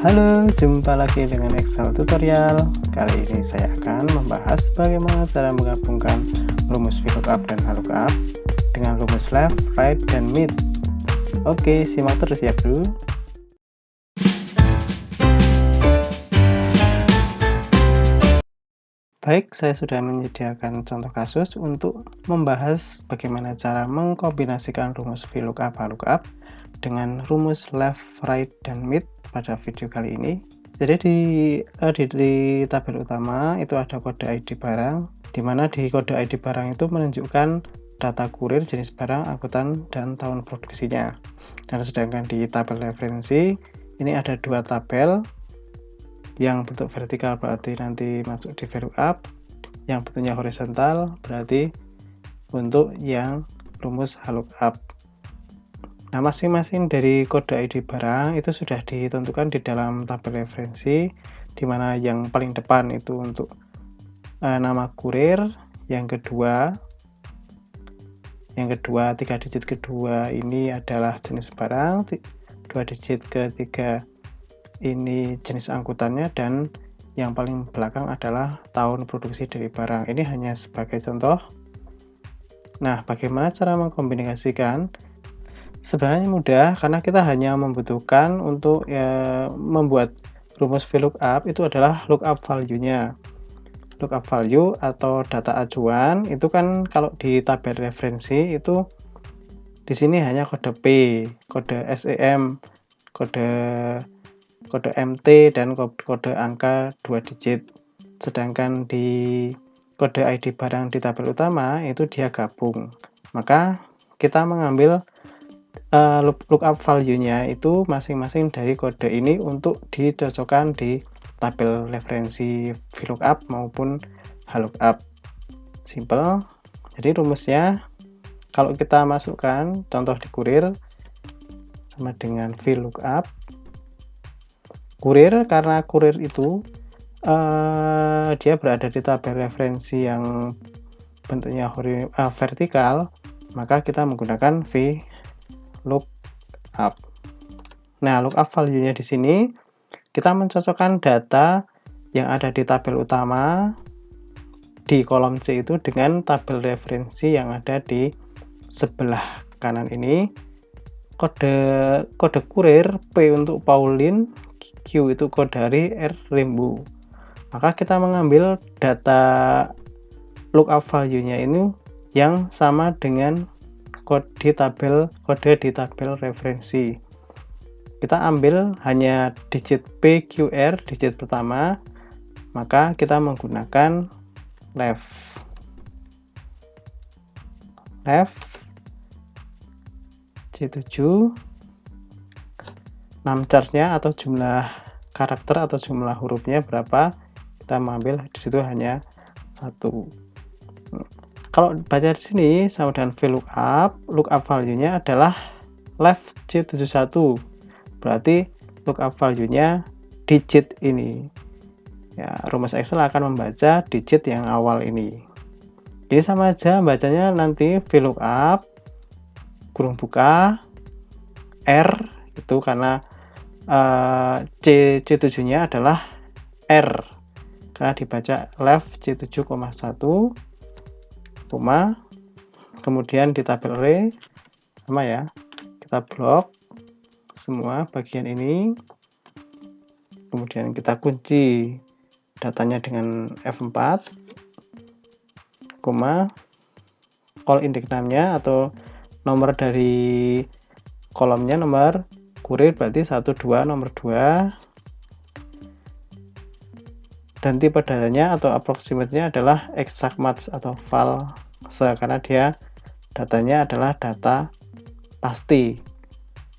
Halo, jumpa lagi dengan Excel tutorial. Kali ini saya akan membahas bagaimana cara menggabungkan rumus VLOOKUP dan HLOOKUP dengan rumus left, right, dan mid. Oke, simak terus ya bro. Baik, saya sudah menyediakan contoh kasus untuk membahas bagaimana cara mengkombinasikan rumus VLOOKUP HLOOKUP dengan rumus left, right, dan mid pada video kali ini. Jadi di tabel utama itu ada kode ID barang, di mana di kode ID barang itu menunjukkan data kurir, jenis barang, angkutan, dan tahun produksinya. Dan sedangkan di tabel referensi ini ada dua tabel. Yang bentuk vertikal berarti nanti masuk di VLOOKUP, yang bentuknya horizontal berarti untuk yang rumus HLOOKUP. Nah, masing-masing dari kode ID barang itu sudah ditentukan di dalam tabel referensi, di mana yang paling depan itu untuk nama kurir, yang kedua 3 digit kedua ini adalah jenis barang, 2 digit ketiga ini jenis angkutannya, dan yang paling belakang adalah tahun produksi dari barang. Ini hanya sebagai contoh. Nah, bagaimana cara mengkombinasikan? Sebenarnya mudah, karena kita hanya membutuhkan untuk membuat rumus VLOOKUP itu adalah lookup value-nya. Lookup value atau data acuan itu kan kalau di tabel referensi itu di sini hanya kode P, kode SEM, kode MT, dan kode angka 2 digit. Sedangkan di kode ID barang di tabel utama itu dia gabung. Maka kita mengambil lookup value-nya itu masing-masing dari kode ini untuk dicocokkan di tabel referensi VLOOKUP maupun HLOOKUP. Simple. Jadi rumusnya kalau kita masukkan contoh di kurir sama dengan VLOOKUP kurir, karena kurir itu dia berada di tabel referensi yang bentuknya vertikal, maka kita menggunakan VLOOKUP. Nah, lookup value-nya di sini kita mencocokkan data yang ada di tabel utama di kolom C itu dengan tabel referensi yang ada di sebelah kanan ini. Kode kurir P untuk Pauline, Q itu kode hari, R Rembo. Maka kita mengambil data lookup value-nya ini yang sama dengan kode di tabel referensi. Kita ambil hanya digit P, Q, R, digit pertama, maka kita menggunakan left C7, charge-nya atau jumlah karakter atau jumlah hurufnya berapa, kita mengambil di situ hanya 1. Kalau baca di sini sama dengan VLOOKUP, lookup value-nya adalah left C71. Berarti lookup value-nya digit ini. Ya, rumus Excel akan membaca digit yang awal ini. Jadi sama aja bacanya nanti VLOOKUP kurung buka R itu karena C7-nya adalah R karena dibaca left C7,1, kemudian di tabel R sama ya, kita blok semua bagian ini, kemudian kita kunci datanya dengan F4, call index name-nya atau nomor dari kolomnya, nomor kurir berarti 12, nomor 2, dan tipe datanya atau approximate-nya adalah exact match atau false karena dia datanya adalah data pasti,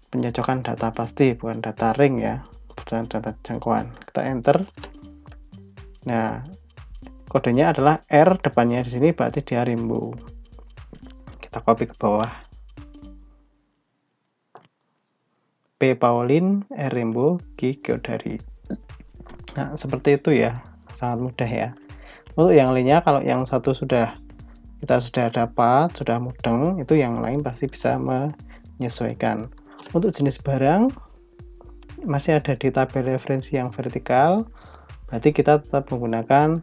pencocokan data pasti, bukan data ring ya, bukan data jangkauan. Kita enter. Nah, kodenya adalah R, depannya di sini berarti dia Rembo. Kita copy ke bawah. P Pauline, R Rembo, G Geodari. Nah, seperti itu ya, sangat mudah ya. Untuk yang lainnya, kalau yang satu kita sudah dapat, sudah mudeng, itu yang lain pasti bisa menyesuaikan. Untuk jenis barang, masih ada di tabel referensi yang vertikal, berarti kita tetap menggunakan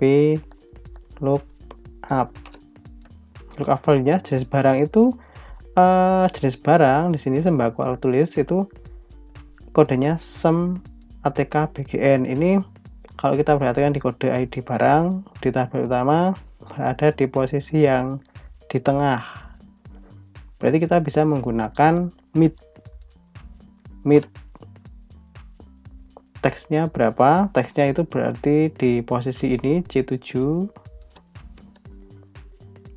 VLOOKUP. Lookup value-nya jenis barang itu jenis barang di sini sembako alat tulis itu kodenya SEM ATK BGN. Ini kalau kita perhatikan di kode ID barang di tabel utama berada di posisi yang di tengah. Berarti kita bisa menggunakan mid. Teksnya berapa? Teksnya itu berarti di posisi ini C7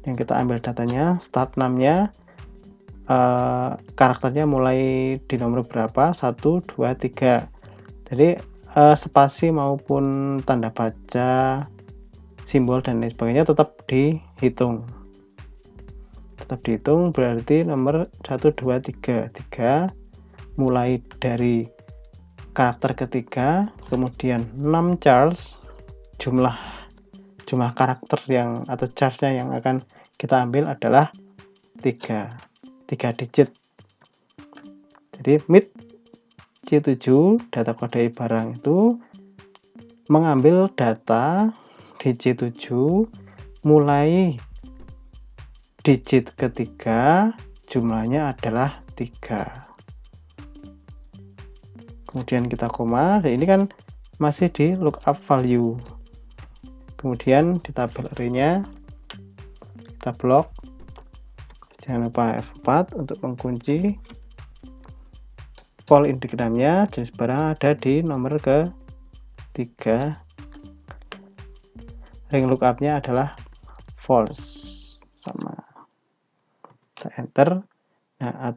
yang kita ambil datanya, start name-nya, karakternya mulai di nomor berapa, 1, 2, 3. Jadi spasi maupun tanda baca, simbol dan lain sebagainya tetap dihitung. Berarti nomor 1, 2, 3. 3 mulai dari karakter ketiga, kemudian 6 charge, jumlah karakter yang atau charge-nya yang akan kita ambil adalah 3 digit. Jadi mid C7 data kode barang itu mengambil data di C7 mulai digit ketiga, jumlahnya adalah 3. Kemudian kita koma, dan ini kan masih di lookup value. Kemudian di tabel array-nya kita blok, jangan lupa F4 untuk mengunci. Call index name-nya jenis barang ada di nomor ke-3. Ring lookup-nya adalah false, sama. Kita enter. Nah,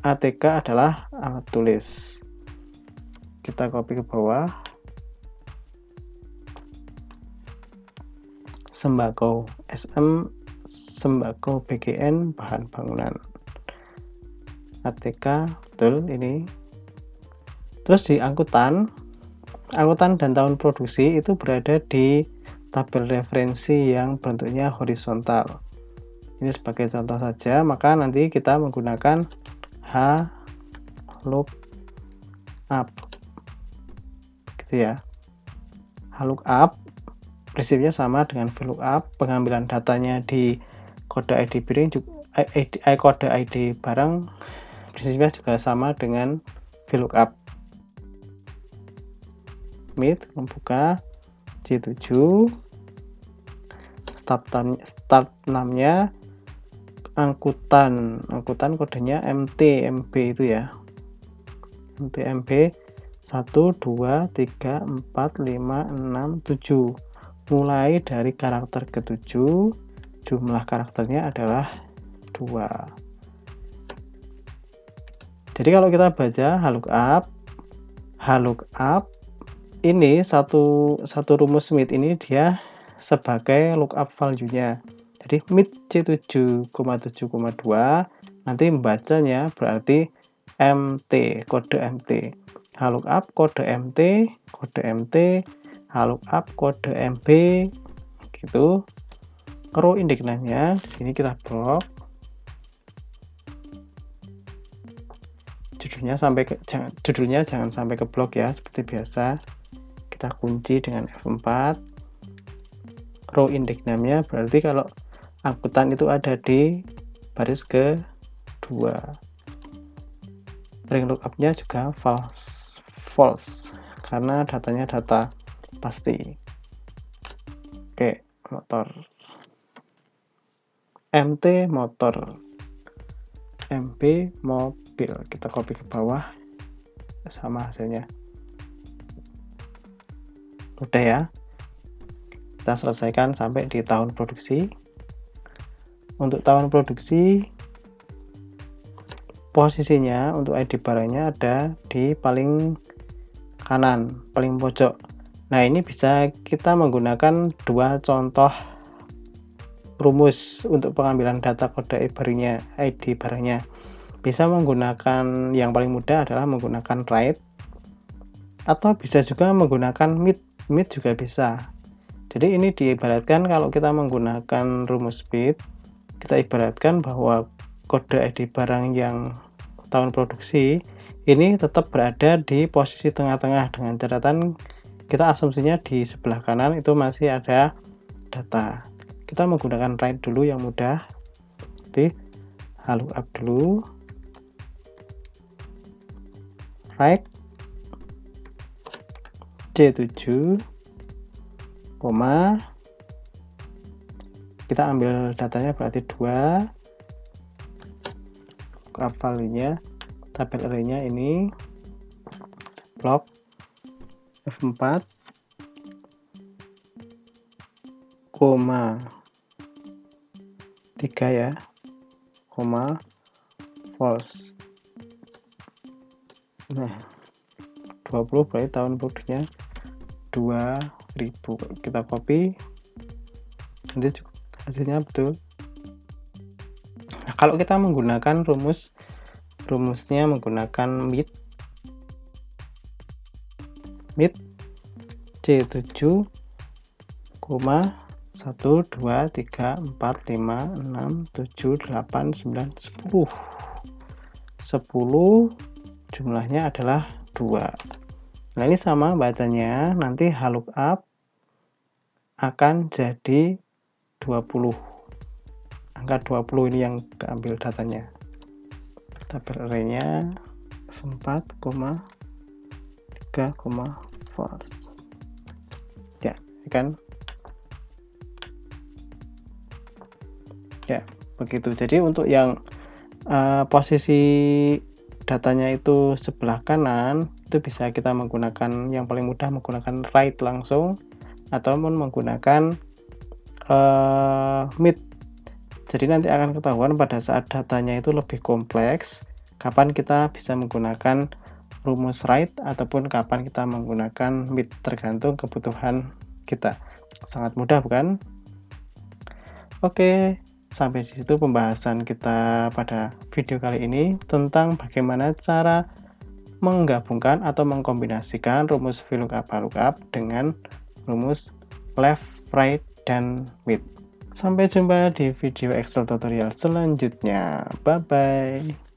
ATK adalah alat tulis. Kita copy ke bawah. Sembako SM, sembako BGN, bahan bangunan. ATK, betul ini. Terus di angkutan dan tahun produksi itu berada di tabel referensi yang bentuknya horizontal. Ini sebagai contoh saja, maka nanti kita menggunakan HLOOKUP. Gitu ya. HLOOKUP prinsipnya sama dengan VLOOKUP, pengambilan datanya di kode ID barang kode ID barang prinsipnya juga sama dengan VLOOKUP. Mid membuka C7, start name-nya angkutan kodenya MB itu ya, MB 1, 2, 3, 4, 5, 6, 7. Mulai dari karakter ke-7, jumlah karakternya adalah 2. Jadi kalau kita baca HLOOKUP ini satu rumus mid ini dia sebagai lookup value-nya. Jadi mid C7,7,2 nanti membacanya berarti MT, kode MT. HLOOKUP kode MT, HLOOKUP kode MB gitu. Row index name-nya di sini kita blok. Judulnya jangan sampai ke blok ya, seperti biasa. Kita kunci dengan F4. Row index name-nya berarti kalau angkutan itu ada di baris ke-2. Ring lookup-nya juga false karena datanya data pasti. Oke, motor. MT motor, MB mobil. Kita copy ke bawah, sama hasilnya. Udah ya, kita selesaikan sampai di tahun produksi. Untuk tahun produksi, posisinya untuk ID barangnya ada di paling kanan, paling pojok. Nah, ini bisa kita menggunakan dua contoh rumus untuk pengambilan data kode ID barangnya. Bisa menggunakan, yang paling mudah adalah menggunakan write, atau bisa juga menggunakan mid juga bisa. Jadi ini diibaratkan kalau kita menggunakan rumus mid, kita ibaratkan bahwa kode ID barang yang tahun produksi ini tetap berada di posisi tengah-tengah dengan catatan kita asumsinya di sebelah kanan itu masih ada data. Kita menggunakan write dulu yang mudah. Jadi lookup dulu. Write C7, koma, kita ambil datanya berarti 2, value-nya, tabel array-nya ini, block F4, koma, 3 ya, koma, false. Nah, 20 berarti tahun produknya 2000. Kita copy, nanti hasilnya betul. Nah, kalau kita menggunakan rumusnya menggunakan mid C7, 1 2 3 4 5 6 7 8 9 10. 10 jumlahnya adalah 2. Nah, ini sama bacanya, nanti lookup akan jadi 20. Angka 20 ini yang keambil datanya. Tabel array-nya 4, 3, false. Ya, kan? Ya, begitu. Jadi untuk yang posisi datanya itu sebelah kanan, itu bisa kita menggunakan, yang paling mudah menggunakan write langsung ataupun menggunakan mid. Jadi nanti akan ketahuan pada saat datanya itu lebih kompleks kapan kita bisa menggunakan rumus write ataupun kapan kita menggunakan mid, tergantung kebutuhan kita. Sangat mudah, bukan? Oke, sampai di situ pembahasan kita pada video kali ini tentang bagaimana cara menggabungkan atau mengkombinasikan rumus VLOOKUP dengan rumus left, right, dan mid. Sampai jumpa di video Excel tutorial selanjutnya. Bye-bye.